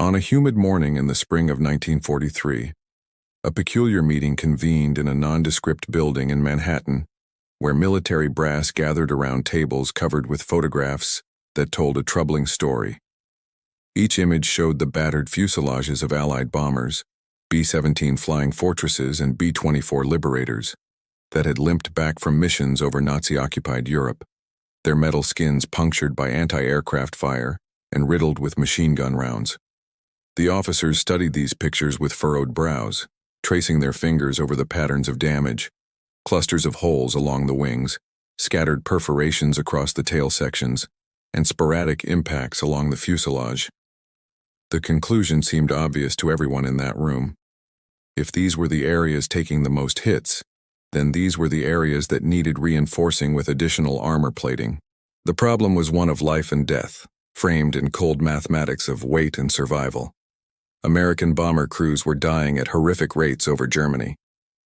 On a humid morning in the spring of 1943, a peculiar meeting convened in a nondescript building in Manhattan, where military brass gathered around tables covered with photographs that told a troubling story. Each image showed the battered fuselages of Allied bombers, B-17 Flying Fortresses and B-24 Liberators, that had limped back from missions over Nazi-occupied Europe, their metal skins punctured by anti-aircraft fire and riddled with machine gun rounds. The officers studied these pictures with furrowed brows, tracing their fingers over the patterns of damage, clusters of holes along the wings, scattered perforations across the tail sections, and sporadic impacts along the fuselage. The conclusion seemed obvious to everyone in that room. If these were the areas taking the most hits, then these were the areas that needed reinforcing with additional armor plating. The problem was one of life and death, framed in cold mathematics of weight and survival. American bomber crews were dying at horrific rates over Germany.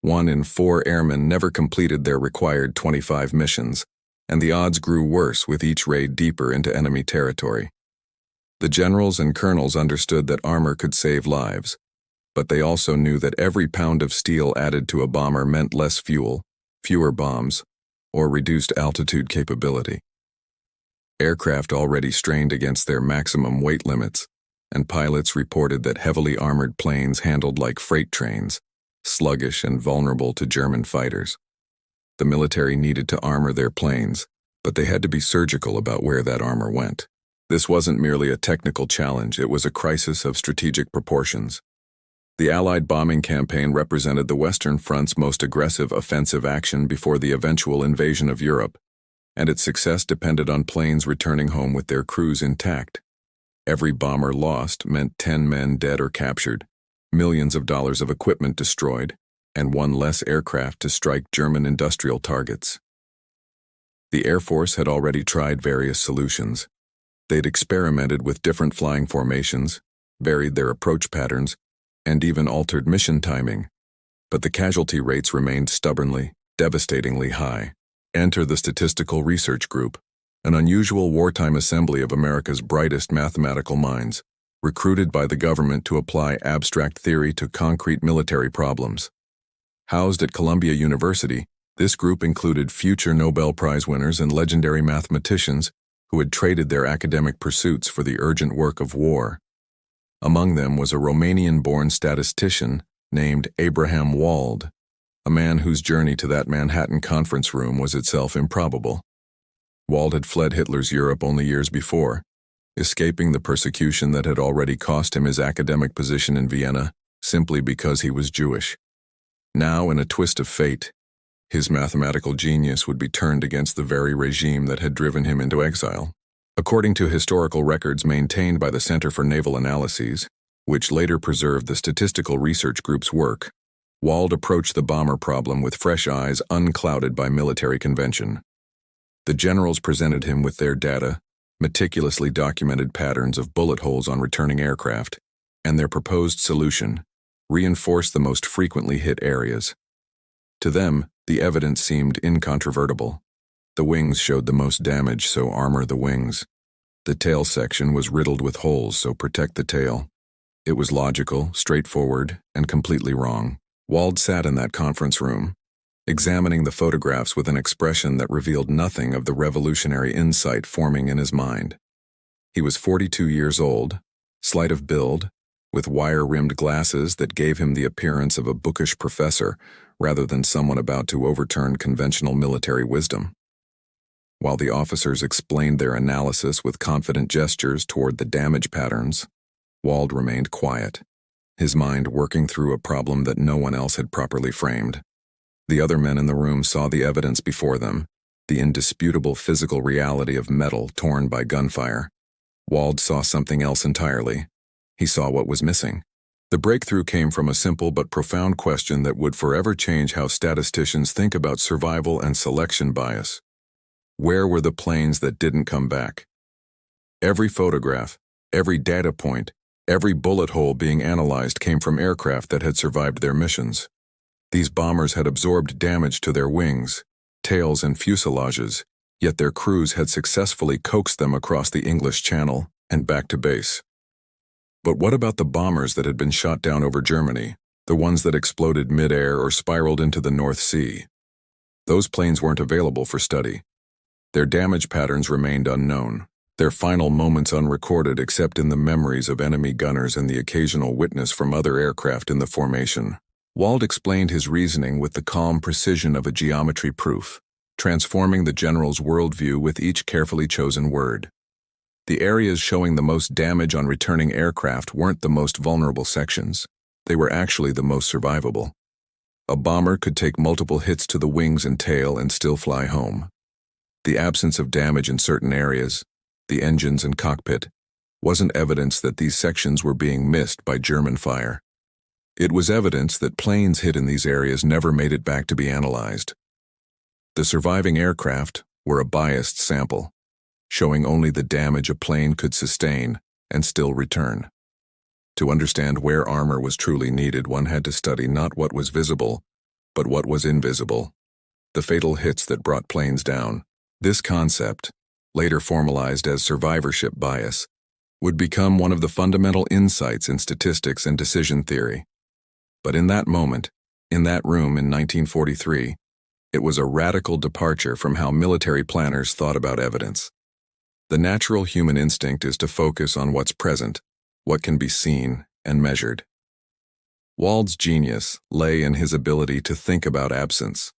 1 in 4 airmen never completed their required 25 missions, and the odds grew worse with each raid deeper into enemy territory. The generals and colonels understood that armor could save lives, but they also knew that every pound of steel added to a bomber meant less fuel, fewer bombs, or reduced altitude capability. Aircraft already strained against their maximum weight limits, and pilots reported that heavily armored planes handled like freight trains, sluggish and vulnerable to German fighters. The military needed to armor their planes, but they had to be surgical about where that armor went. This wasn't merely a technical challenge, it was a crisis of strategic proportions. The Allied bombing campaign represented the Western Front's most aggressive offensive action before the eventual invasion of Europe, and its success depended on planes returning home with their crews intact. Every bomber lost meant 10 men dead or captured, millions of dollars of equipment destroyed, and one less aircraft to strike German industrial targets. The Air Force had already tried various solutions. They'd experimented with different flying formations, varied their approach patterns, and even altered mission timing, but the casualty rates remained stubbornly, devastatingly high. Enter the Statistical Research Group, an unusual wartime assembly of America's brightest mathematical minds, recruited by the government to apply abstract theory to concrete military problems. Housed at Columbia University, this group included future Nobel Prize winners and legendary mathematicians who had traded their academic pursuits for the urgent work of war. Among them was a Romanian-born statistician named Abraham Wald, a man whose journey to that Manhattan conference room was itself improbable. Wald had fled Hitler's Europe only years before, escaping the persecution that had already cost him his academic position in Vienna simply because he was Jewish. Now, in a twist of fate, his mathematical genius would be turned against the very regime that had driven him into exile. According to historical records maintained by the Center for Naval Analyses, which later preserved the Statistical Research Group's work, Wald approached the bomber problem with fresh eyes unclouded by military convention. The generals presented him with their data, meticulously documented patterns of bullet holes on returning aircraft, and their proposed solution reinforced the most frequently hit areas. To them, the evidence seemed incontrovertible. The wings showed the most damage, so armor the wings. The tail section was riddled with holes, so protect the tail. It was logical, straightforward, and completely wrong. Wald sat in that conference room, examining the photographs with an expression that revealed nothing of the revolutionary insight forming in his mind. He was 42 years old, slight of build, with wire-rimmed glasses that gave him the appearance of a bookish professor rather than someone about to overturn conventional military wisdom. While the officers explained their analysis with confident gestures toward the damage patterns, Wald remained quiet, his mind working through a problem that no one else had properly framed. The other men in the room saw the evidence before them, the indisputable physical reality of metal torn by gunfire. Wald saw something else entirely. He saw what was missing. The breakthrough came from a simple but profound question that would forever change how statisticians think about survival and selection bias. Where were the planes that didn't come back? Every photograph, every data point, every bullet hole being analyzed came from aircraft that had survived their missions. These bombers had absorbed damage to their wings, tails, and fuselages, yet their crews had successfully coaxed them across the English Channel and back to base. But what about the bombers that had been shot down over Germany, the ones that exploded mid-air or spiraled into the North Sea? Those planes weren't available for study. Their damage patterns remained unknown, their final moments unrecorded except in the memories of enemy gunners and the occasional witness from other aircraft in the formation. Wald explained his reasoning with the calm precision of a geometry proof, transforming the general's worldview with each carefully chosen word. The areas showing the most damage on returning aircraft weren't the most vulnerable sections. They were actually the most survivable. A bomber could take multiple hits to the wings and tail and still fly home. The absence of damage in certain areas, the engines and cockpit, wasn't evidence that these sections were being missed by German fire. It was evidence that planes hit in these areas never made it back to be analyzed. The surviving aircraft were a biased sample, showing only the damage a plane could sustain and still return. To understand where armor was truly needed, one had to study not what was visible, but what was invisible, the fatal hits that brought planes down. This concept, later formalized as survivorship bias, would become one of the fundamental insights in statistics and decision theory. But in that moment, in that room in 1943, it was a radical departure from how military planners thought about evidence. The natural human instinct is to focus on what's present, what can be seen and measured. Wald's genius lay in his ability to think about absence,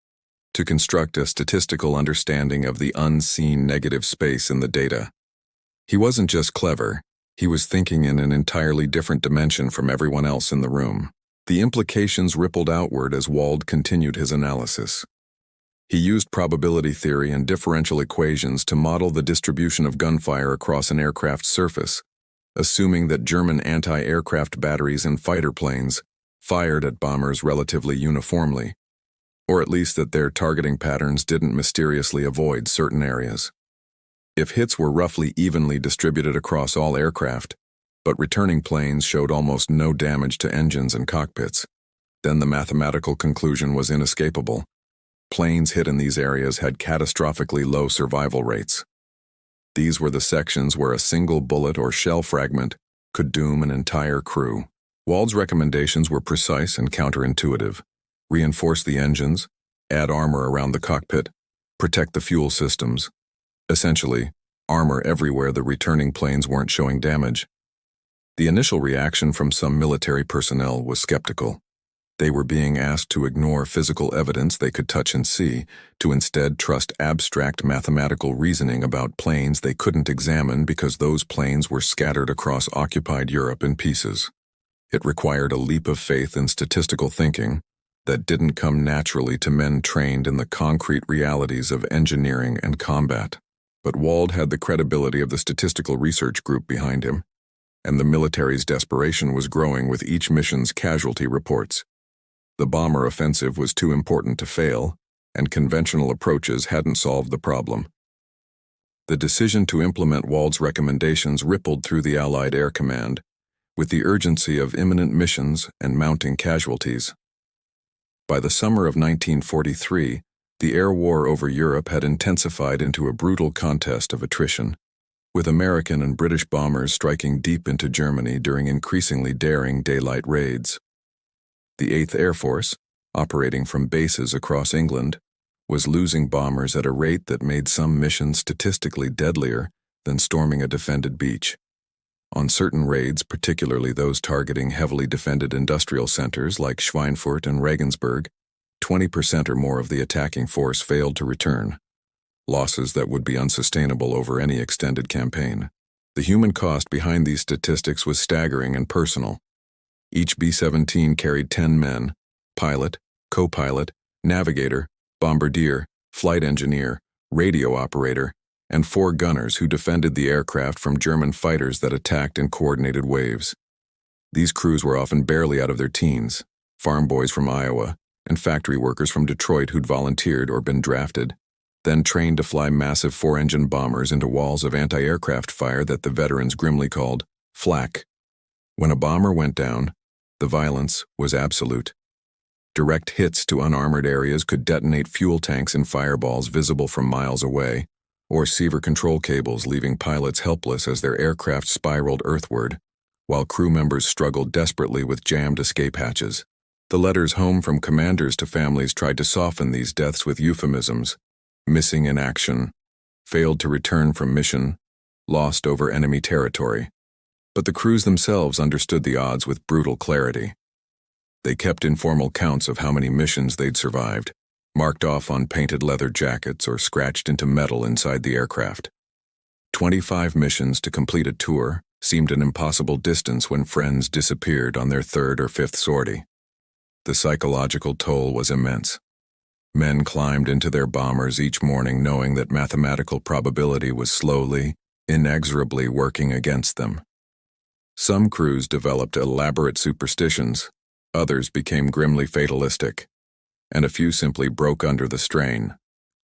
to construct a statistical understanding of the unseen negative space in the data. He wasn't just clever, he was thinking in an entirely different dimension from everyone else in the room. The implications rippled outward as Wald continued his analysis. He used probability theory and differential equations to model the distribution of gunfire across an aircraft's surface, assuming that German anti-aircraft batteries and fighter planes fired at bombers relatively uniformly, or at least that their targeting patterns didn't mysteriously avoid certain areas. If hits were roughly evenly distributed across all aircraft, but returning planes showed almost no damage to engines and cockpits, then the mathematical conclusion was inescapable. Planes hit in these areas had catastrophically low survival rates. These were the sections where a single bullet or shell fragment could doom an entire crew. Wald's recommendations were precise and counterintuitive. Reinforce the engines, add armor around the cockpit, protect the fuel systems. Essentially, armor everywhere the returning planes weren't showing damage. The initial reaction from some military personnel was skeptical. They were being asked to ignore physical evidence they could touch and see, to instead trust abstract mathematical reasoning about planes they couldn't examine because those planes were scattered across occupied Europe in pieces. It required a leap of faith in statistical thinking that didn't come naturally to men trained in the concrete realities of engineering and combat. But Wald had the credibility of the statistical research group behind him, and the military's desperation was growing with each mission's casualty reports. The bomber offensive was too important to fail, and conventional approaches hadn't solved the problem. The decision to implement Wald's recommendations rippled through the Allied Air Command, with the urgency of imminent missions and mounting casualties. By the summer of 1943, the air war over Europe had intensified into a brutal contest of attrition, with American and British bombers striking deep into Germany during increasingly daring daylight raids. The 8th Air Force, operating from bases across England, was losing bombers at a rate that made some missions statistically deadlier than storming a defended beach. On certain raids, particularly those targeting heavily defended industrial centers like Schweinfurt and Regensburg, 20% or more of the attacking force failed to return, losses that would be unsustainable over any extended campaign. The human cost behind these statistics was staggering and personal. Each B-17 carried 10 men: pilot, co-pilot, navigator, bombardier, flight engineer, radio operator, and 4 gunners who defended the aircraft from German fighters that attacked in coordinated waves. These crews were often barely out of their teens, farm boys from Iowa, and factory workers from Detroit who'd volunteered or been drafted, then trained to fly massive 4-engine bombers into walls of anti-aircraft fire that the veterans grimly called flak. When a bomber went down, the violence was absolute. Direct hits to unarmored areas could detonate fuel tanks and fireballs visible from miles away, or sever control cables leaving pilots helpless as their aircraft spiraled earthward, while crew members struggled desperately with jammed escape hatches. The letters home from commanders to families tried to soften these deaths with euphemisms: missing in action, failed to return from mission, lost over enemy territory. But the crews themselves understood the odds with brutal clarity. They kept informal counts of how many missions they'd survived, marked off on painted leather jackets or scratched into metal inside the aircraft. 25 missions to complete a tour seemed an impossible distance when friends disappeared on their third or fifth sortie. The psychological toll was immense. Men climbed into their bombers each morning knowing that mathematical probability was slowly, inexorably working against them. Some crews developed elaborate superstitions, others became grimly fatalistic, and a few simply broke under the strain,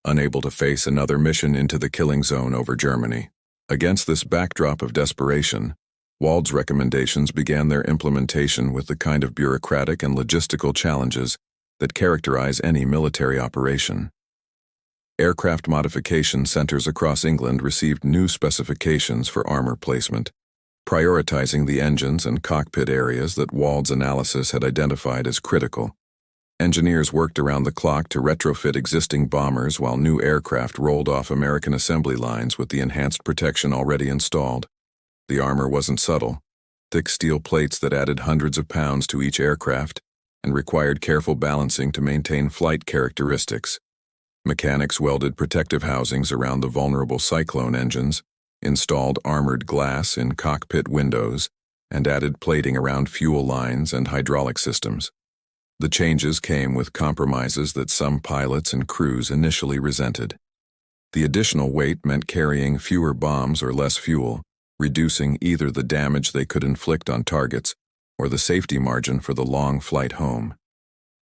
unable to face another mission into the killing zone over Germany. Against this backdrop of desperation, Wald's recommendations began their implementation with the kind of bureaucratic and logistical challenges that characterize any military operation. Aircraft modification centers across England received new specifications for armor placement, prioritizing the engines and cockpit areas that Wald's analysis had identified as critical. Engineers worked around the clock to retrofit existing bombers while new aircraft rolled off American assembly lines with the enhanced protection already installed. The armor wasn't subtle: thick steel plates that added hundreds of pounds to each aircraft and required careful balancing to maintain flight characteristics. Mechanics welded protective housings around the vulnerable Cyclone engines, installed armored glass in cockpit windows, and added plating around fuel lines and hydraulic systems. The changes came with compromises that some pilots and crews initially resented. The additional weight meant carrying fewer bombs or less fuel, reducing either the damage they could inflict on targets or the safety margin for the long flight home.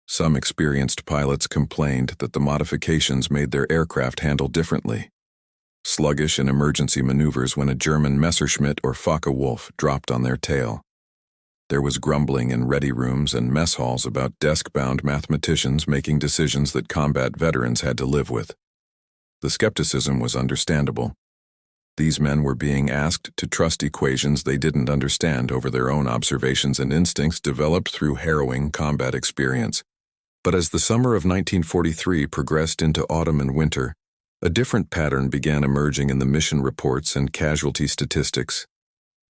Some experienced pilots complained that the modifications made their aircraft handle differently, sluggish in emergency maneuvers when a German Messerschmitt or Focke-Wulf dropped on their tail. There was grumbling in ready rooms and mess halls about desk-bound mathematicians making decisions that combat veterans had to live with. The skepticism was understandable. These men were being asked to trust equations they didn't understand over their own observations and instincts developed through harrowing combat experience. But as the summer of 1943 progressed into autumn and winter, a different pattern began emerging in the mission reports and casualty statistics.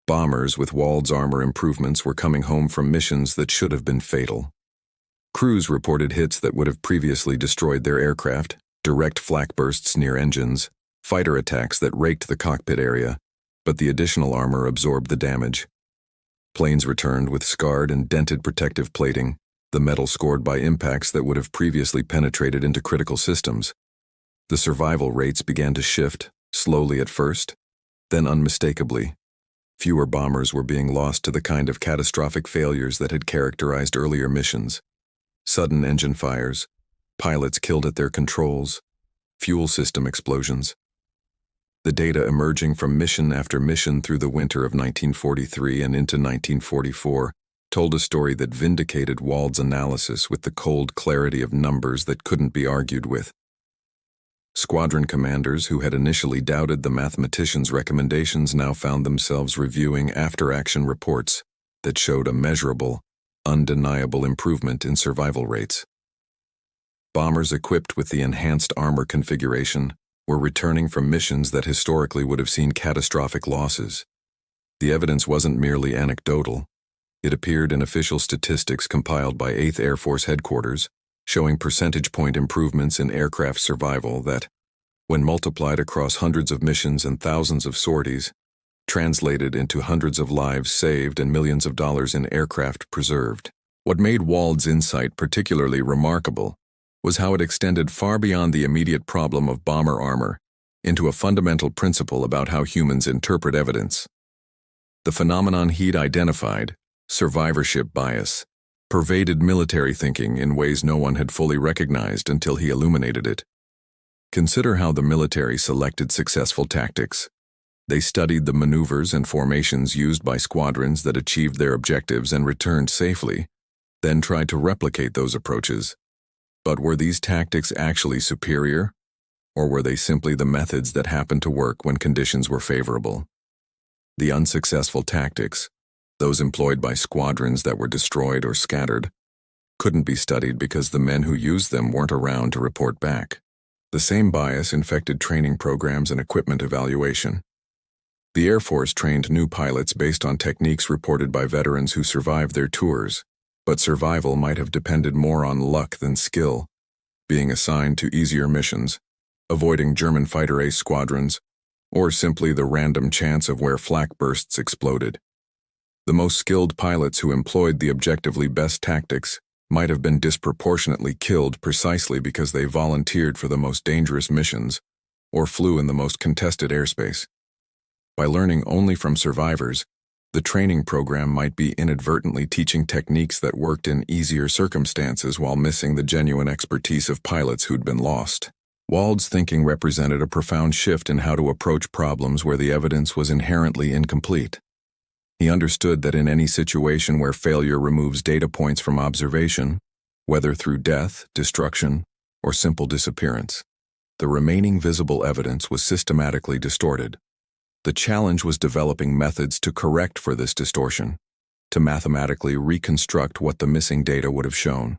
Bombers with Wald's armor improvements were coming home from missions that should have been fatal. Crews reported hits that would have previously destroyed their aircraft, direct flak bursts near engines, fighter attacks that raked the cockpit area, but the additional armor absorbed the damage. Planes returned with scarred and dented protective plating, the metal scored by impacts that would have previously penetrated into critical systems. The survival rates began to shift, slowly at first, then unmistakably. Fewer bombers were being lost to the kind of catastrophic failures that had characterized earlier missions. Sudden engine fires, pilots killed at their controls, fuel system explosions. The data emerging from mission after mission through the winter of 1943 and into 1944 told a story that vindicated Wald's analysis with the cold clarity of numbers that couldn't be argued with. Squadron commanders who had initially doubted the mathematicians' recommendations now found themselves reviewing after-action reports that showed a measurable, undeniable improvement in survival rates. Bombers equipped with the enhanced armor configuration were returning from missions that historically would have seen catastrophic losses. The evidence wasn't merely anecdotal. It appeared in official statistics compiled by 8th Air Force Headquarters, showing percentage point improvements in aircraft survival that, when multiplied across hundreds of missions and thousands of sorties, translated into hundreds of lives saved and millions of dollars in aircraft preserved. What made Wald's insight particularly remarkable was how it extended far beyond the immediate problem of bomber armor into a fundamental principle about how humans interpret evidence. The phenomenon he'd identified, survivorship bias, pervaded military thinking in ways no one had fully recognized until he illuminated it. Consider how the military selected successful tactics. They studied the maneuvers and formations used by squadrons that achieved their objectives and returned safely, then tried to replicate those approaches. But were these tactics actually superior, or were they simply the methods that happened to work when conditions were favorable? The unsuccessful tactics, Those employed by squadrons that were destroyed or scattered couldn't be studied because the men who used them weren't around to report back. The same bias infected training programs and equipment evaluation. The Air Force trained new pilots based on techniques reported by veterans who survived their tours, but survival might have depended more on luck than skill, being assigned to easier missions, avoiding German fighter ace squadrons, or simply the random chance of where flak bursts exploded. The most skilled pilots who employed the objectively best tactics might have been disproportionately killed precisely because they volunteered for the most dangerous missions or flew in the most contested airspace. By learning only from survivors, the training program might be inadvertently teaching techniques that worked in easier circumstances while missing the genuine expertise of pilots who'd been lost. Wald's thinking represented a profound shift in how to approach problems where the evidence was inherently incomplete. He understood that in any situation where failure removes data points from observation, whether through death, destruction, or simple disappearance, the remaining visible evidence was systematically distorted. The challenge was developing methods to correct for this distortion, to mathematically reconstruct what the missing data would have shown.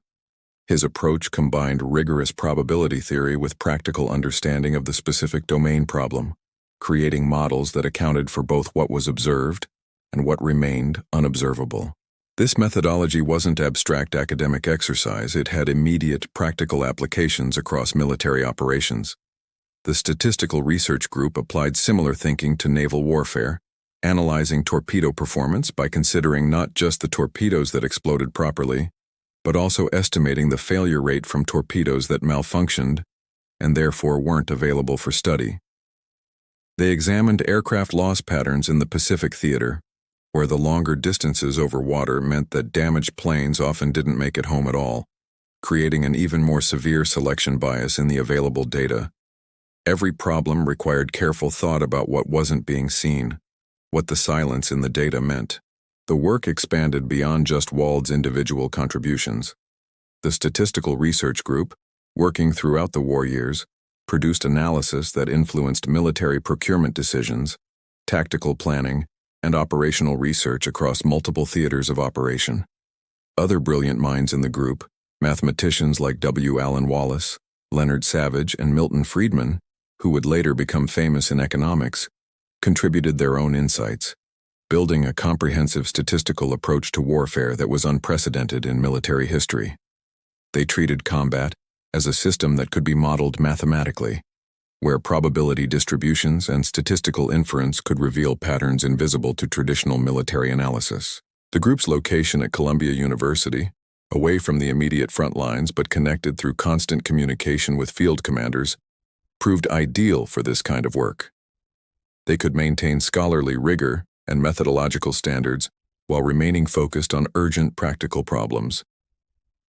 His approach combined rigorous probability theory with practical understanding of the specific domain problem, creating models that accounted for both what was observed and what remained unobservable. This methodology wasn't abstract academic exercise, it had immediate practical applications across military operations. The Statistical Research Group applied similar thinking to naval warfare, analyzing torpedo performance by considering not just the torpedoes that exploded properly, but also estimating the failure rate from torpedoes that malfunctioned and therefore weren't available for study. They examined aircraft loss patterns in the Pacific theater, where the longer distances over water meant that damaged planes often didn't make it home at all, creating an even more severe selection bias in the available data. Every problem required careful thought about what wasn't being seen, what the silence in the data meant. The work expanded beyond just Wald's individual contributions. The Statistical Research Group, working throughout the war years, produced analysis that influenced military procurement decisions, tactical planning, and operational research across multiple theaters of operation. Other brilliant minds in the group, mathematicians like W. Allen Wallace, Leonard Savage, and Milton Friedman, who would later become famous in economics, contributed their own insights, building a comprehensive statistical approach to warfare that was unprecedented in military history. They treated combat as a system that could be modeled mathematically, where probability distributions and statistical inference could reveal patterns invisible to traditional military analysis. The group's location at Columbia University, away from the immediate front lines but connected through constant communication with field commanders, proved ideal for this kind of work. They could maintain scholarly rigor and methodological standards while remaining focused on urgent practical problems.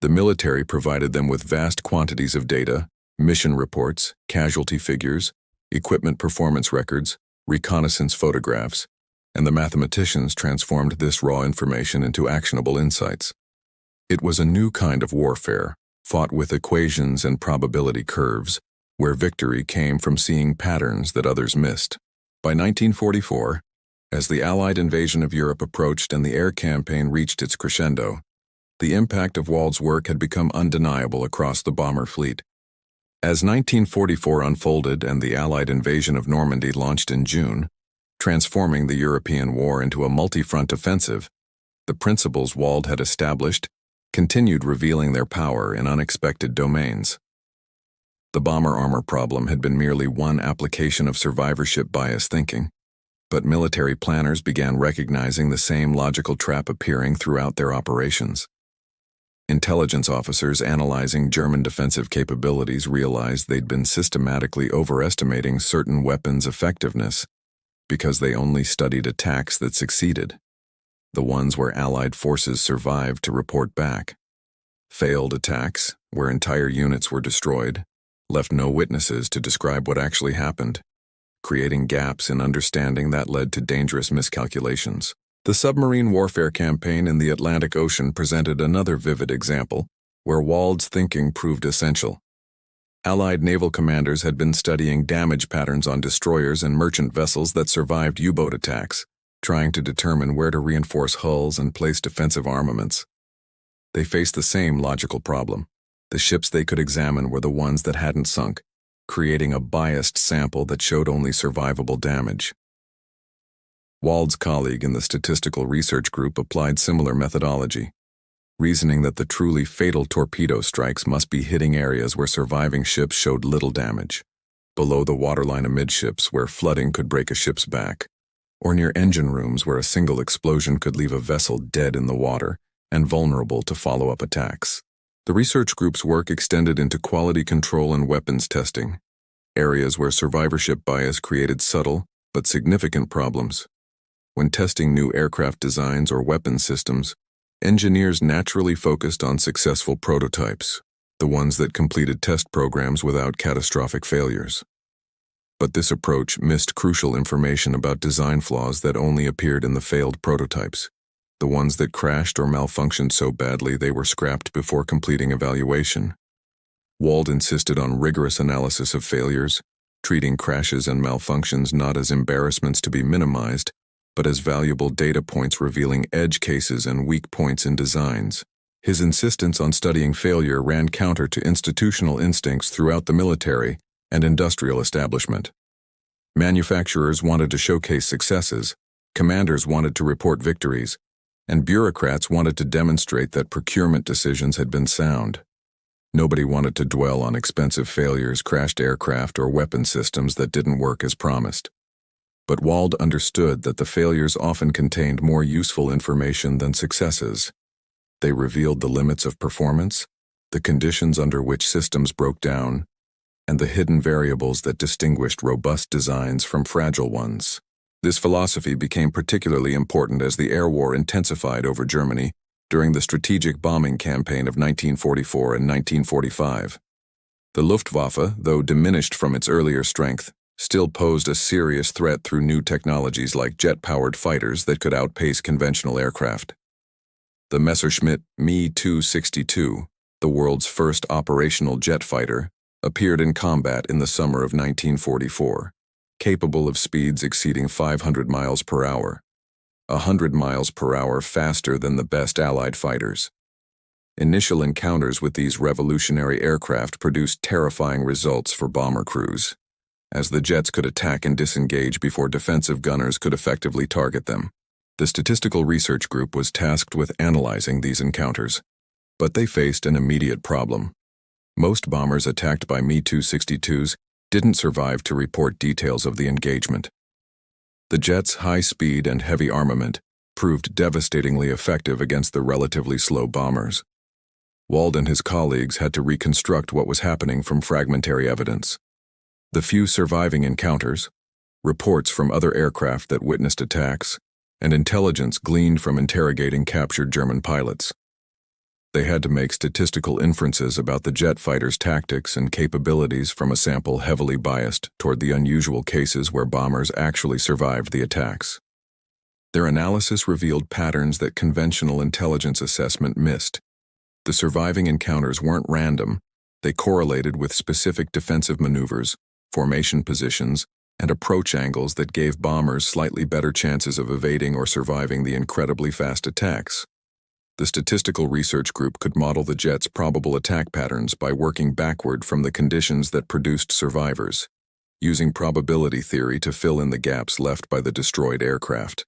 The military provided them with vast quantities of data, mission reports, casualty figures, equipment performance records, reconnaissance photographs, and the mathematicians transformed this raw information into actionable insights. It was a new kind of warfare, fought with equations and probability curves, where victory came from seeing patterns that others missed. By 1944, as the Allied invasion of Europe approached and the air campaign reached its crescendo, the impact of Wald's work had become undeniable across the bomber fleet. As 1944 unfolded and the Allied invasion of Normandy launched in June, transforming the European war into a multi-front offensive, the principles Wald had established continued revealing their power in unexpected domains. The bomber armor problem had been merely one application of survivorship bias thinking, but military planners began recognizing the same logical trap appearing throughout their operations. Intelligence officers analyzing German defensive capabilities realized they'd been systematically overestimating certain weapons' effectiveness because they only studied attacks that succeeded, the ones where Allied forces survived to report back. Failed attacks, where entire units were destroyed, left no witnesses to describe what actually happened, creating gaps in understanding that led to dangerous miscalculations. The submarine warfare campaign in the Atlantic Ocean presented another vivid example, where Wald's thinking proved essential. Allied naval commanders had been studying damage patterns on destroyers and merchant vessels that survived U-boat attacks, trying to determine where to reinforce hulls and place defensive armaments. They faced the same logical problem. The ships they could examine were the ones that hadn't sunk, creating a biased sample that showed only survivable damage. Wald's colleague in the statistical research group applied similar methodology, reasoning that the truly fatal torpedo strikes must be hitting areas where surviving ships showed little damage, below the waterline amidships where flooding could break a ship's back, or near engine rooms where a single explosion could leave a vessel dead in the water and vulnerable to follow-up attacks. The research group's work extended into quality control and weapons testing, areas where survivorship bias created subtle but significant problems. When testing new aircraft designs or weapon systems, engineers naturally focused on successful prototypes, the ones that completed test programs without catastrophic failures. But this approach missed crucial information about design flaws that only appeared in the failed prototypes, the ones that crashed or malfunctioned so badly they were scrapped before completing evaluation. Wald insisted on rigorous analysis of failures, treating crashes and malfunctions not as embarrassments to be minimized, but as valuable data points revealing edge cases and weak points in designs. His insistence on studying failure ran counter to institutional instincts throughout the military and industrial establishment. Manufacturers wanted to showcase successes, commanders wanted to report victories, and bureaucrats wanted to demonstrate that procurement decisions had been sound. Nobody wanted to dwell on expensive failures, crashed aircraft, or weapon systems that didn't work as promised. But Wald understood that the failures often contained more useful information than successes. They revealed the limits of performance, the conditions under which systems broke down, and the hidden variables that distinguished robust designs from fragile ones. This philosophy became particularly important as the air war intensified over Germany during the strategic bombing campaign of 1944 and 1945. The Luftwaffe, though diminished from its earlier strength, still posed a serious threat through new technologies like jet-powered fighters that could outpace conventional aircraft. The Messerschmitt Me-262, the world's first operational jet fighter, appeared in combat in the summer of 1944, capable of speeds exceeding 500 miles per hour, 100 miles per hour faster than the best Allied fighters. Initial encounters with these revolutionary aircraft produced terrifying results for bomber crews, as the jets could attack and disengage before defensive gunners could effectively target them. The statistical research group was tasked with analyzing these encounters, but they faced an immediate problem. Most bombers attacked by Me-262s didn't survive to report details of the engagement. The jet's high speed and heavy armament proved devastatingly effective against the relatively slow bombers. Wald and his colleagues had to reconstruct what was happening from fragmentary evidence. The few surviving encounters, reports from other aircraft that witnessed attacks, and intelligence gleaned from interrogating captured German pilots. They had to make statistical inferences about the jet fighters' tactics and capabilities from a sample heavily biased toward the unusual cases where bombers actually survived the attacks. Their analysis revealed patterns that conventional intelligence assessment missed. The surviving encounters weren't random. They correlated with specific defensive maneuvers, formation positions, and approach angles that gave bombers slightly better chances of evading or surviving the incredibly fast attacks. The statistical research group could model the jet's probable attack patterns by working backward from the conditions that produced survivors, using probability theory to fill in the gaps left by the destroyed aircraft.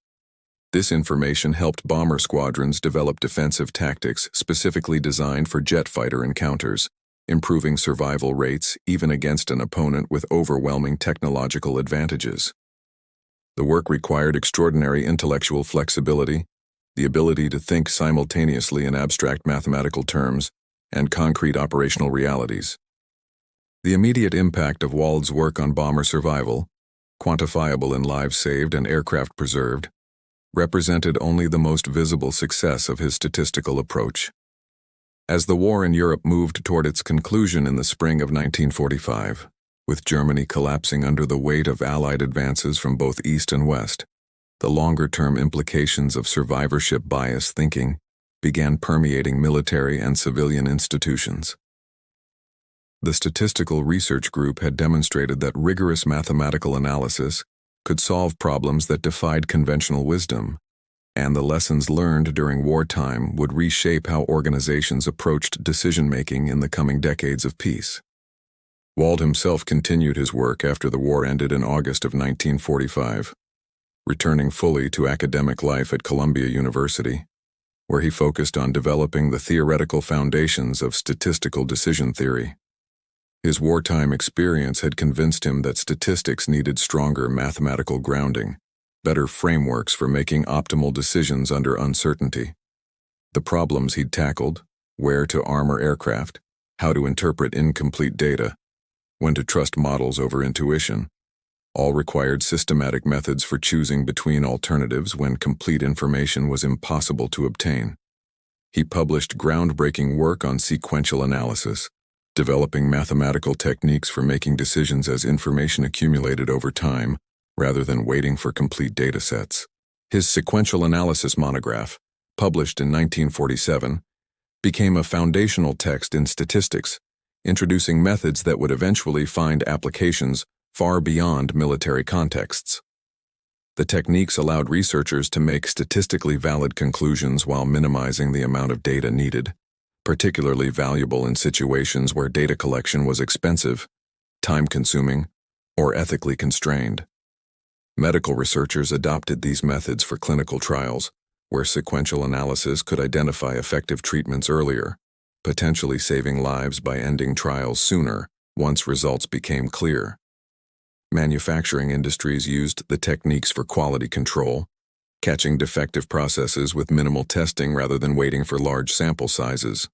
This information helped bomber squadrons develop defensive tactics specifically designed for jet fighter encounters, improving survival rates even against an opponent with overwhelming technological advantages. The work required extraordinary intellectual flexibility, the ability to think simultaneously in abstract mathematical terms, and concrete operational realities. The immediate impact of Wald's work on bomber survival, quantifiable in lives saved and aircraft preserved, represented only the most visible success of his statistical approach. As the war in Europe moved toward its conclusion in the spring of 1945, with Germany collapsing under the weight of Allied advances from both East and West, the longer-term implications of survivorship bias thinking began permeating military and civilian institutions. The statistical research group had demonstrated that rigorous mathematical analysis could solve problems that defied conventional wisdom, and the lessons learned during wartime would reshape how organizations approached decision-making in the coming decades of peace. Wald himself continued his work after the war ended in August of 1945, returning fully to academic life at Columbia University, where he focused on developing the theoretical foundations of statistical decision theory. His wartime experience had convinced him that statistics needed stronger mathematical grounding, better frameworks for making optimal decisions under uncertainty. The problems he'd tackled, where to armor aircraft, how to interpret incomplete data, when to trust models over intuition, all required systematic methods for choosing between alternatives when complete information was impossible to obtain. He published groundbreaking work on sequential analysis, developing mathematical techniques for making decisions as information accumulated over time, rather than waiting for complete data sets. His sequential analysis monograph, published in 1947, became a foundational text in statistics, introducing methods that would eventually find applications far beyond military contexts. The techniques allowed researchers to make statistically valid conclusions while minimizing the amount of data needed, particularly valuable in situations where data collection was expensive, time-consuming, or ethically constrained. Medical researchers adopted these methods for clinical trials, where sequential analysis could identify effective treatments earlier, potentially saving lives by ending trials sooner once results became clear. Manufacturing industries used the techniques for quality control, catching defective processes with minimal testing rather than waiting for large sample sizes.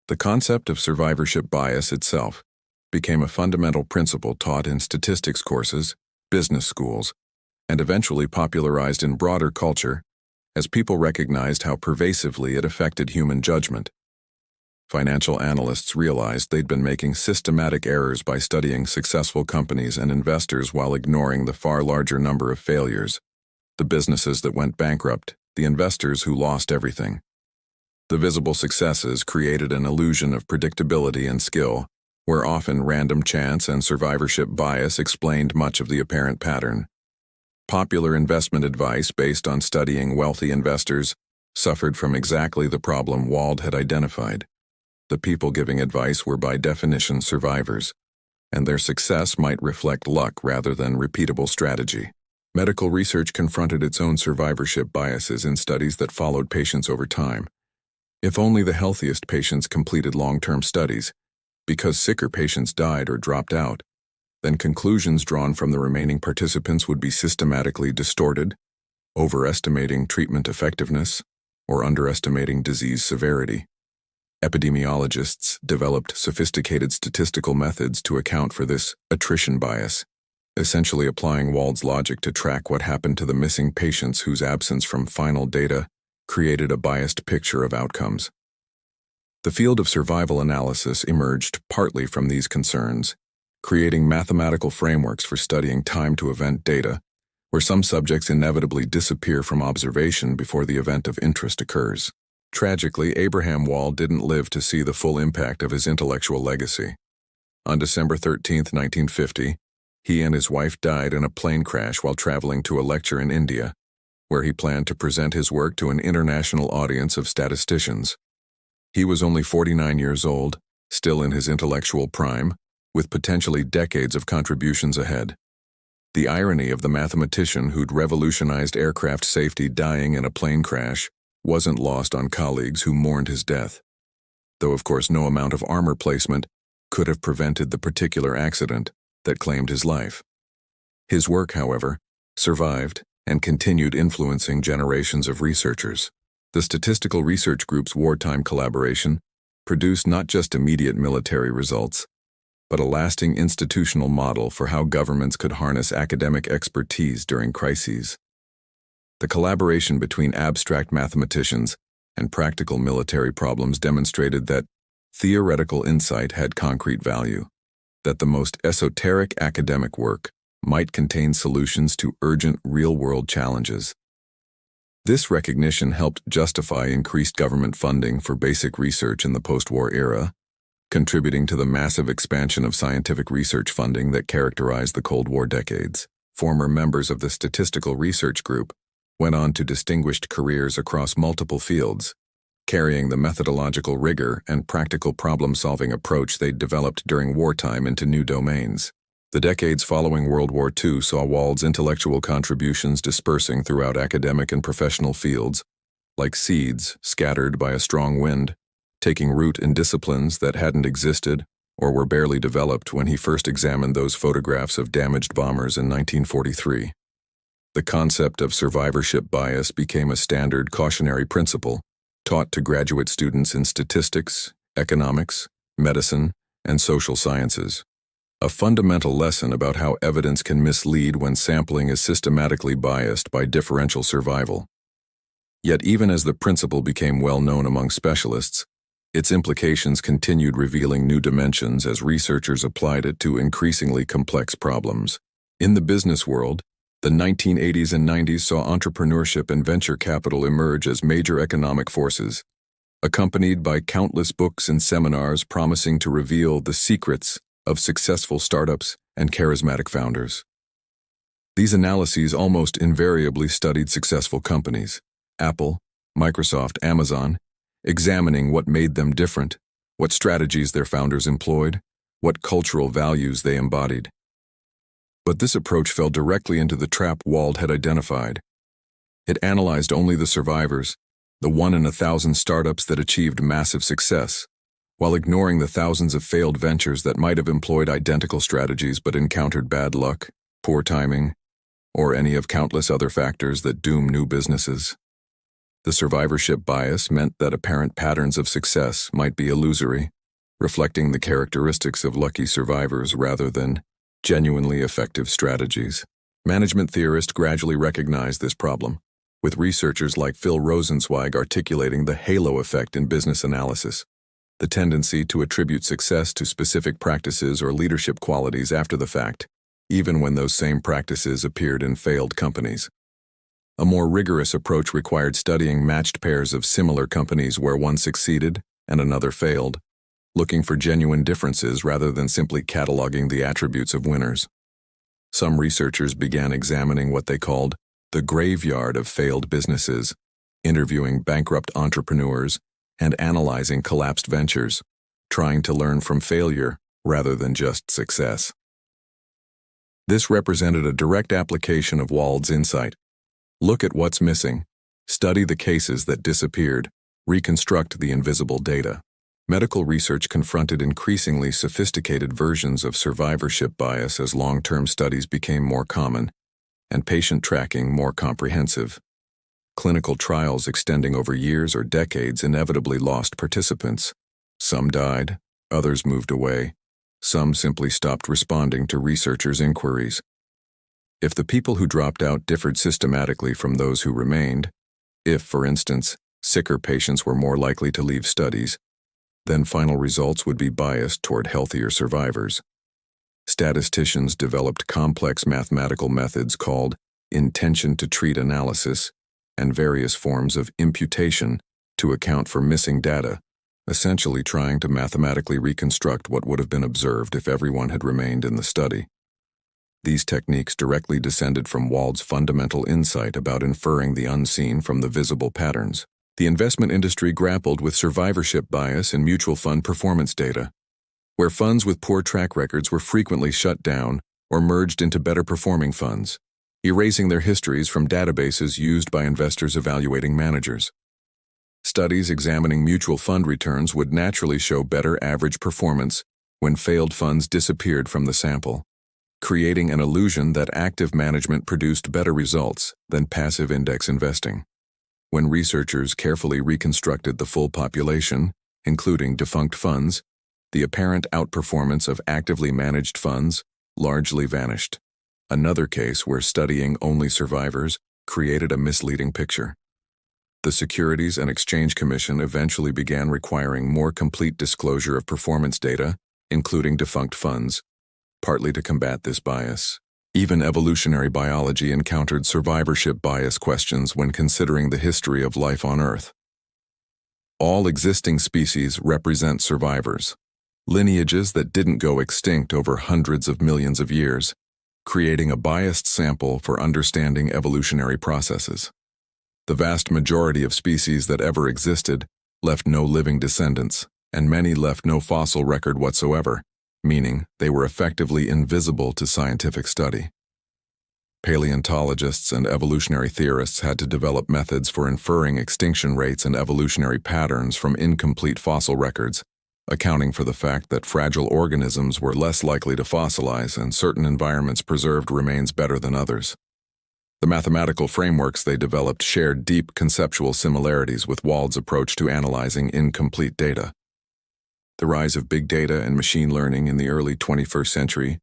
The concept of survivorship bias itself became a fundamental principle taught in statistics courses, business schools, and eventually popularized in broader culture as people recognized how pervasively it affected human judgment. Financial analysts realized they'd been making systematic errors by studying successful companies and investors while ignoring the far larger number of failures, the businesses that went bankrupt, the investors who lost everything. The visible successes created an illusion of predictability and skill, where often random chance and survivorship bias explained much of the apparent pattern. Popular investment advice based on studying wealthy investors suffered from exactly the problem Wald had identified. The people giving advice were by definition survivors, and their success might reflect luck rather than repeatable strategy. Medical research confronted its own survivorship biases in studies that followed patients over time. If only the healthiest patients completed long-term studies, because sicker patients died or dropped out, then conclusions drawn from the remaining participants would be systematically distorted, overestimating treatment effectiveness or underestimating disease severity. Epidemiologists developed sophisticated statistical methods to account for this attrition bias, essentially applying Wald's logic to track what happened to the missing patients whose absence from final data created a biased picture of outcomes. The field of survival analysis emerged partly from these concerns, creating mathematical frameworks for studying time-to-event data, where some subjects inevitably disappear from observation before the event of interest occurs. Tragically, Abraham Wald didn't live to see the full impact of his intellectual legacy. On December 13, 1950, he and his wife died in a plane crash while traveling to a lecture in India, where he planned to present his work to an international audience of statisticians. He was only 49 years old, still in his intellectual prime, with potentially decades of contributions ahead. The irony of the mathematician who'd revolutionized aircraft safety dying in a plane crash wasn't lost on colleagues who mourned his death, though of course no amount of armor placement could have prevented the particular accident that claimed his life. His work, however, survived and continued influencing generations of researchers. The Statistical Research Group's wartime collaboration produced not just immediate military results, but a lasting institutional model for how governments could harness academic expertise during crises. The collaboration between abstract mathematicians and practical military problems demonstrated that theoretical insight had concrete value, that the most esoteric academic work might contain solutions to urgent real-world challenges. This recognition helped justify increased government funding for basic research in the post-war era, contributing to the massive expansion of scientific research funding that characterized the Cold War decades. former members of the statistical research group, went on to distinguished careers across multiple fields, carrying the methodological rigor and practical problem-solving approach they'd developed during wartime into new domains. The decades following World War II saw Wald's intellectual contributions dispersing throughout academic and professional fields, like seeds scattered by a strong wind, taking root in disciplines that hadn't existed or were barely developed when he first examined those photographs of damaged bombers in 1943. The concept of survivorship bias became a standard cautionary principle taught to graduate students in statistics, economics, medicine, and social sciences. A fundamental lesson about how evidence can mislead when sampling is systematically biased by differential survival. Yet even as the principle became well known among specialists, its implications continued revealing new dimensions as researchers applied it to increasingly complex problems. In the business world, the 1980s and 90s saw entrepreneurship and venture capital emerge as major economic forces, accompanied by countless books and seminars promising to reveal the secrets of successful startups and charismatic founders. These analyses almost invariably studied successful companies, Apple, Microsoft, Amazon, examining what made them different, what strategies their founders employed, what cultural values they embodied. But this approach fell directly into the trap Wald had identified. It analyzed only the survivors, the 1 in 1,000 startups that achieved massive success, while ignoring the thousands of failed ventures that might have employed identical strategies but encountered bad luck, poor timing, or any of countless other factors that doom new businesses. The survivorship bias meant that apparent patterns of success might be illusory, reflecting the characteristics of lucky survivors rather than genuinely effective strategies. Management theorists gradually recognized this problem, with researchers like Phil Rosenzweig articulating the halo effect in business analysis, the tendency to attribute success to specific practices or leadership qualities after the fact, even when those same practices appeared in failed companies. A more rigorous approach required studying matched pairs of similar companies where one succeeded and another failed, looking for genuine differences rather than simply cataloging the attributes of winners. Some researchers began examining what they called the graveyard of failed businesses, interviewing bankrupt entrepreneurs and analyzing collapsed ventures, trying to learn from failure rather than just success. This represented a direct application of Wald's insight. Look at what's missing, study the cases that disappeared, reconstruct the invisible data. Medical research confronted increasingly sophisticated versions of survivorship bias as long-term studies became more common and patient tracking more comprehensive. Clinical trials extending over years or decades inevitably lost participants. Some died, others moved away, some simply stopped responding to researchers' inquiries. If the people who dropped out differed systematically from those who remained, if, for instance, sicker patients were more likely to leave studies, then final results would be biased toward healthier survivors. Statisticians developed complex mathematical methods called intention-to-treat analysis and various forms of imputation to account for missing data, essentially trying to mathematically reconstruct what would have been observed if everyone had remained in the study. These techniques directly descended from Wald's fundamental insight about inferring the unseen from the visible patterns. The investment industry grappled with survivorship bias in mutual fund performance data, where funds with poor track records were frequently shut down or merged into better performing funds, erasing their histories from databases used by investors evaluating managers. Studies examining mutual fund returns would naturally show better average performance when failed funds disappeared from the sample, creating an illusion that active management produced better results than passive index investing. When researchers carefully reconstructed the full population, including defunct funds, the apparent outperformance of actively managed funds largely vanished. Another case where studying only survivors created a misleading picture. The Securities and Exchange Commission eventually began requiring more complete disclosure of performance data, including defunct funds, partly to combat this bias. Even evolutionary biology encountered survivorship bias questions when considering the history of life on Earth. All existing species represent survivors, lineages that didn't go extinct over hundreds of millions of years, creating a biased sample for understanding evolutionary processes. The vast majority of species that ever existed left no living descendants, and many left no fossil record whatsoever, meaning they were effectively invisible to scientific study. Paleontologists and evolutionary theorists had to develop methods for inferring extinction rates and evolutionary patterns from incomplete fossil records, accounting for the fact that fragile organisms were less likely to fossilize and certain environments preserved remains better than others. The mathematical frameworks they developed shared deep conceptual similarities with Wald's approach to analyzing incomplete data. The rise of big data and machine learning in the early 21st century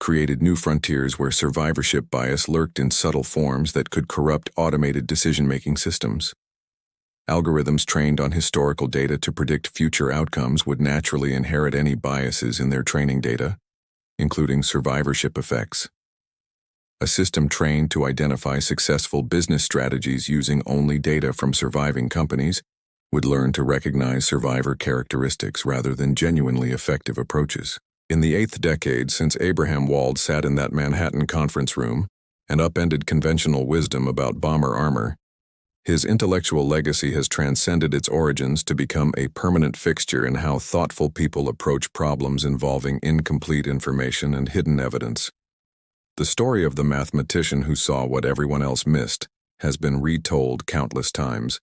created new frontiers where survivorship bias lurked in subtle forms that could corrupt automated decision-making systems. Algorithms trained on historical data to predict future outcomes would naturally inherit any biases in their training data, including survivorship effects. A system trained to identify successful business strategies using only data from surviving companies would learn to recognize survivor characteristics rather than genuinely effective approaches. In the 8th decade since Abraham Wald sat in that Manhattan conference room and upended conventional wisdom about bomber armor, his intellectual legacy has transcended its origins to become a permanent fixture in how thoughtful people approach problems involving incomplete information and hidden evidence. The story of the mathematician who saw what everyone else missed has been retold countless times,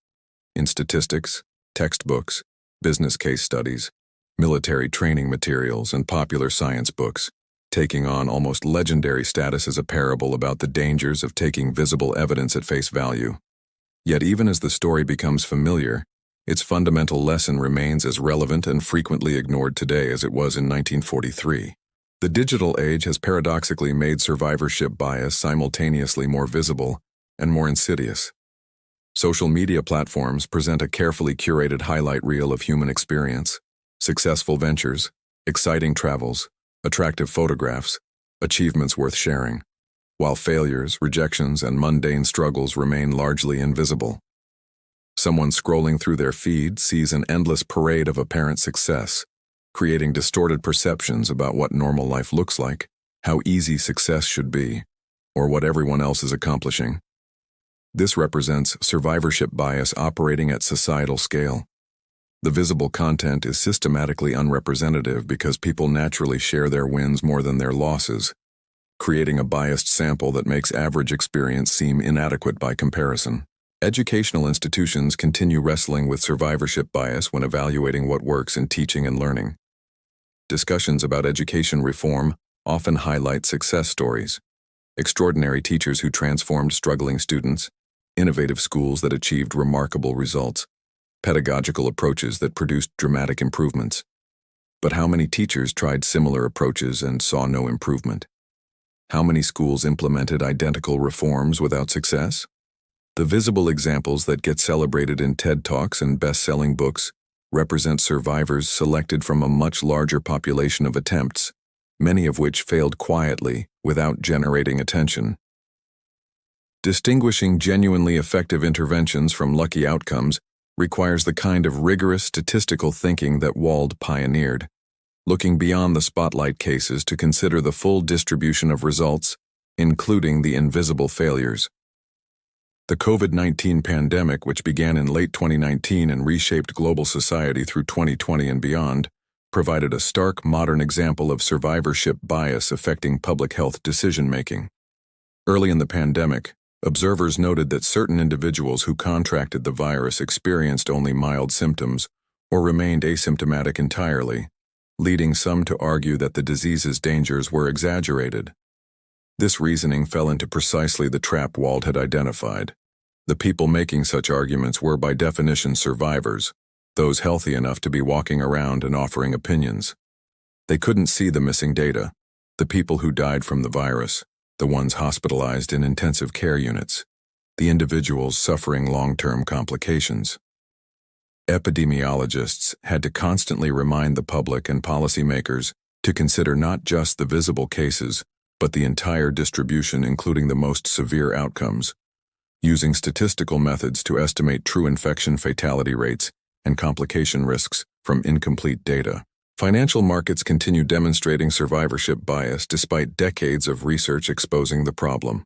in statistics, textbooks, business case studies, military training materials, and popular science books, taking on almost legendary status as a parable about the dangers of taking visible evidence at face value. Yet even as the story becomes familiar, its fundamental lesson remains as relevant and frequently ignored today as it was in 1943. The digital age has paradoxically made survivorship bias simultaneously more visible and more insidious. Social media platforms present a carefully curated highlight reel of human experience, successful ventures, exciting travels, attractive photographs, achievements worth sharing, while failures, rejections, and mundane struggles remain largely invisible. Someone scrolling through their feed sees an endless parade of apparent success, creating distorted perceptions about what normal life looks like, how easy success should be, or what everyone else is accomplishing. This represents survivorship bias operating at societal scale. The visible content is systematically unrepresentative because people naturally share their wins more than their losses, creating a biased sample that makes average experience seem inadequate by comparison. Educational institutions continue wrestling with survivorship bias when evaluating what works in teaching and learning. Discussions about education reform often highlight success stories, extraordinary teachers who transformed struggling students, innovative schools that achieved remarkable results, pedagogical approaches that produced dramatic improvements. But how many teachers tried similar approaches and saw no improvement? How many schools implemented identical reforms without success? The visible examples that get celebrated in TED Talks and best-selling books represent survivors selected from a much larger population of attempts, many of which failed quietly without generating attention. Distinguishing genuinely effective interventions from lucky outcomes requires the kind of rigorous statistical thinking that Wald pioneered, looking beyond the spotlight cases to consider the full distribution of results, including the invisible failures. The COVID-19 pandemic, which began in late 2019 and reshaped global society through 2020 and beyond, provided a stark modern example of survivorship bias affecting public health decision-making. Early in the pandemic, observers noted that certain individuals who contracted the virus experienced only mild symptoms or remained asymptomatic entirely, leading some to argue that the disease's dangers were exaggerated. This reasoning fell into precisely the trap Wald had identified. The people making such arguments were by definition survivors, those healthy enough to be walking around and offering opinions. They couldn't see the missing data, the people who died from the virus, the ones hospitalized in intensive care units, the individuals suffering long-term complications. Epidemiologists had to constantly remind the public and policymakers to consider not just the visible cases, but the entire distribution, including the most severe outcomes, using statistical methods to estimate true infection fatality rates and complication risks from incomplete data. Financial markets continue demonstrating survivorship bias despite decades of research exposing the problem.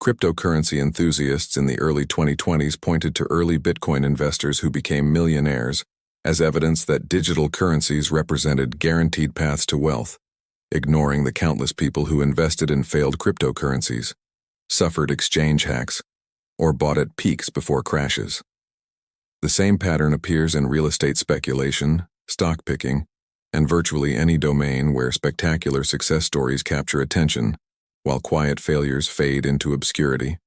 Cryptocurrency enthusiasts in the early 2020s pointed to early Bitcoin investors who became millionaires as evidence that digital currencies represented guaranteed paths to wealth, ignoring the countless people who invested in failed cryptocurrencies, suffered exchange hacks, or bought at peaks before crashes. The same pattern appears in real estate speculation, stock picking, and virtually any domain where spectacular success stories capture attention, while quiet failures fade into obscurity.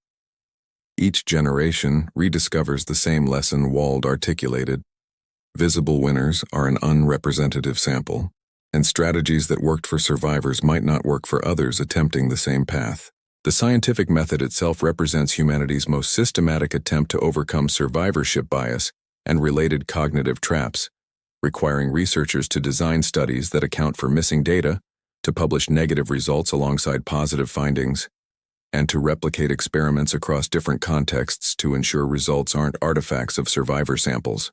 Each generation rediscovers the same lesson Wald articulated. Visible winners are an unrepresentative sample, and strategies that worked for survivors might not work for others attempting the same path. The scientific method itself represents humanity's most systematic attempt to overcome survivorship bias and related cognitive traps, requiring researchers to design studies that account for missing data, to publish negative results alongside positive findings, and to replicate experiments across different contexts to ensure results aren't artifacts of survivor samples.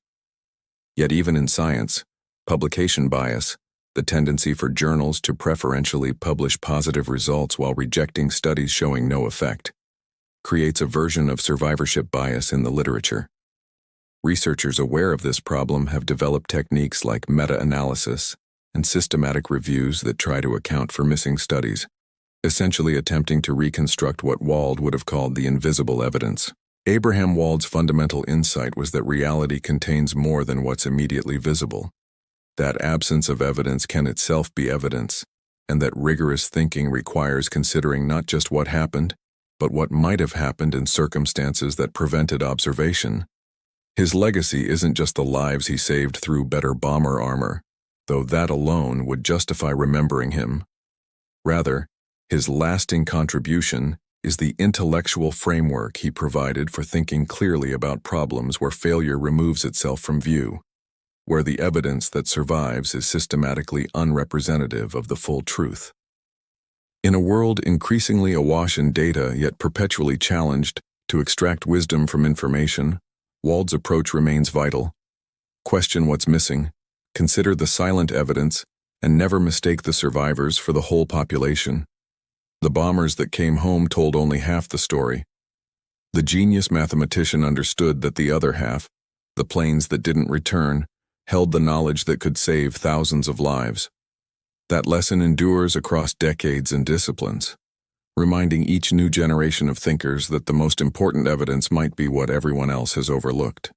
Yet even in science, publication bias, the tendency for journals to preferentially publish positive results while rejecting studies showing no effect, creates a version of survivorship bias in the literature. Researchers aware of this problem have developed techniques like meta-analysis and systematic reviews that try to account for missing studies, essentially attempting to reconstruct what Wald would have called the invisible evidence. Abraham Wald's fundamental insight was that reality contains more than what's immediately visible, that absence of evidence can itself be evidence, and that rigorous thinking requires considering not just what happened, but what might have happened in circumstances that prevented observation. His legacy isn't just the lives he saved through better bomber armor, though that alone would justify remembering him. Rather, his lasting contribution is the intellectual framework he provided for thinking clearly about problems where failure removes itself from view, where the evidence that survives is systematically unrepresentative of the full truth. In a world increasingly awash in data yet perpetually challenged to extract wisdom from information, Wald's approach remains vital. Question what's missing, consider the silent evidence, and never mistake the survivors for the whole population. The bombers that came home told only half the story. The genius mathematician understood that the other half, the planes that didn't return, held the knowledge that could save thousands of lives. That lesson endures across decades and disciplines, reminding each new generation of thinkers that the most important evidence might be what everyone else has overlooked.